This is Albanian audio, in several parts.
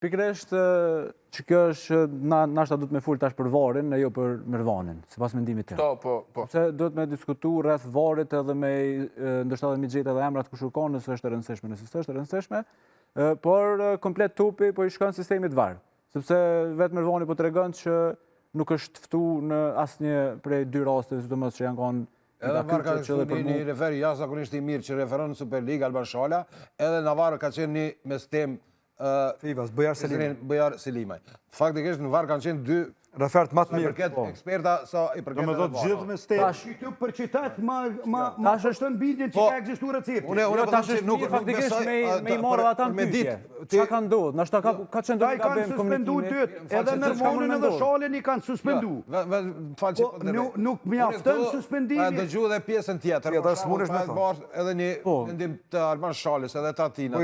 Pikërisht që kjo është nashta duhet me fol tash për varin e jo për Mervanin, sipas mendimit tim. Po. Sepse duhet me diskutu rreth varit edhe me ndoshta edhe me gjetë edhe emrat kush u kanë, nëse është e rëndësishme, nëse s'është e rëndësishme, por komplet tupi po i shkon sistemit VAR. Sepse vetë Mervani po tregon që nuk është ftuar në asnjë prej dy rasteve, sidomos që janë kanë edhe VAR ka qenë një referi jashtëzakonisht i mirë që referon në Superligë Alban Shala, edhe Navarro ka qenë një me sistem Fivas, Bujar Selimaj. Faktikisht në VAR kanë qenë dy refert më të mirë. Përket eksperta sa i përket. Domethënë gjithë me sistem. Këtu për qytet ma shton bindjen që ka ekzistuar recepti. Unë tash është nuk faktikisht me i morë ata në pyetje. Çka ka ndodhur? Nashta ka qenë Ai kanë suspenduar dyt, edhe Mervanin edhe Shalin i kanë suspenduar. Nuk mjafton suspendimi. A dëgjoj edhe pjesën tjetër. Tjetër s'mundesh me thonë. Edhe një mendim të Alban Shalis edhe të Atina.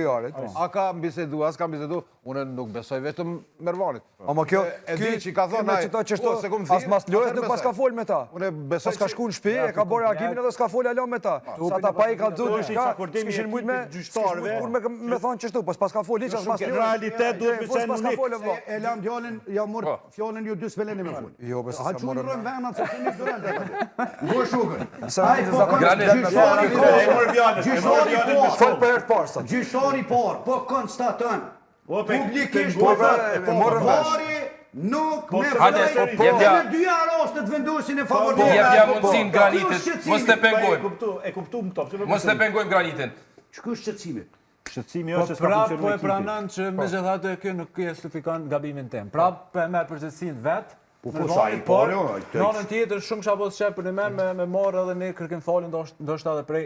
A ka biseduar, s'ka biseduar? Unë nuk besoj vetëm Mervanit. Ama kjo e di që ka thonë as mas lojës nuk pas ka fol me ta. Unë besoj s'ka shku në shtëpi, e ka bërë reagimin edhe s'ka fol alo me ta. Sa ta pa i ka dhënë diçka, s'kishin mujt me gjyqtarëve. Me thonë çështu, pas ka fol hiç as mas lojës. Realitet duhet të qenë unik. E lam djalin, ja mor fjalën ju dy s'veleni me fol. Jo, besoj se morën morën. venat se keni durante atë. Go shukën. Fol për herë të parë. Gjyqtari i parë po konstaton publikisht Vari nuk me dy raste të vendosin e favorizojnë. Jep mundësinë granitit, mos të pengojmë. E kuptuam këto. Mos të pengojmë granitin. Ç'ka shqetësimi? Shqetësimi është se s'ka Po funksionuar e pranon që megjithatë kjo nuk justifikon gabimin tim. Prapë e merr përgjegjësinë vet. Por në tjetër shumë kisha pas çep për ne me marrë edhe ne kërkim falje ndoshta edhe prej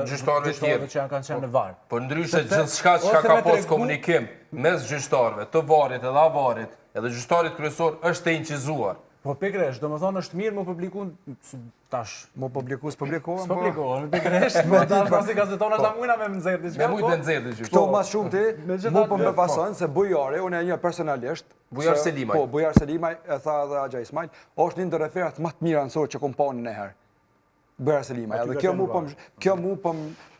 gjyqtarëve tjerë që kanë qenë në VAR. Po ndryshe gjithçka që ka pas komunikim mes gjyqtarëve, të VAR-it edhe avarit, edhe gjyqtarit kryesor është e incizuar. Po pikërisht, domethënë është mirë më publikuar tash. Më publikohen. Publikohen pikërisht, po tash pasi gazetona ta mujna me nxjerr diçka. Me mujt me nxjerr diçka. Kto mas shumë ti, më po më pason se Bujari, unë e njeh personalisht. Bujar Selimaj. Po, Bujar Selimaj, e tha edhe Axha Ismail, është një ndër referat më të mirë anësor që kom parë ndonjëherë. Bujar Selimaj, edhe kjo mu po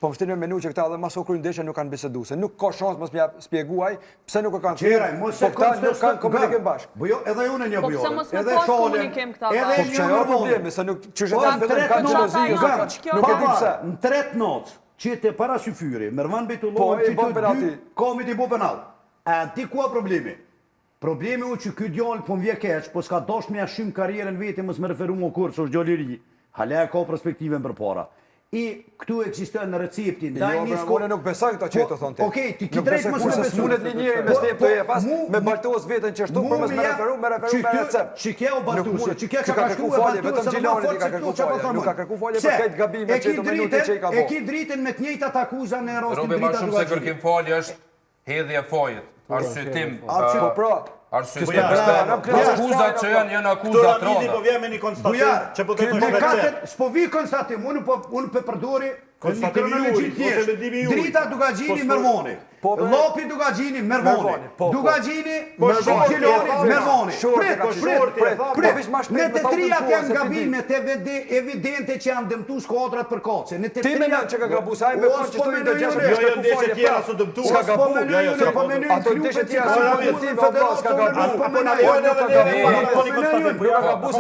më shtin me menu që këta edhe mas okruajnë ndeshje nuk kanë biseduar, se nuk ka shans mos më spjeguaj pse nuk e kanë thënë. Po këta nuk kanë komunikim bashkë. Po jo, edhe unë një bujor. Edhe komunikim këta. Edhe jo problemi, se nuk çështë kanë xhelozi, nuk e di pse. Në tret not, që te para syfyri, Mervan Bejtullohen që të dy komit i bo penal. A ti ku problemi? Problemi u që ky djalë po m'vje keq, po s'ka dash me ashim karrierën vetë mos më referu më kur, s'është djalë i ri. Hala ka perspektivën përpara. I këtu ekziston në receptin, ndaj një unë nuk besoj këto që të thonë ti. Okej, ti ki drejt mos më besoj. Mundet një njeri me step të EFA-s me baltos veten që shtu për mos me referu me recept. Çike u baltose, çike ka shkuar falje, vetëm Xhilani ka kërkuar falje, nuk ka kërkuar falje për këtë gabim që të minutë që i ka bërë. E ki dritën me të njëjtat akuza në rastin Robi më shumë se kërkim falje është hedhje fajit. Arsyetim. Arsyetim. Akuzat që janë akuzat rrona. Po vjen me një konstatim që po të thosh vetë. S'po vi konstatim, unë po përdori kronologji thjesht. Drita Dugaxhini Mervani. Llopi Dugaxhini Mervani. Dugaxhini Mervani. Prit. Ne të tria janë gabime evidente që janë dëmtuar skuadrat për kace. Ne të tria që ka gabuar sa me thonë që to i ndërgjeshëm. Jo, ndeshje tjera su dëmtuar. Ska gabuar. Ato ndeshje tjera su dëmtuar. Ska gabuar.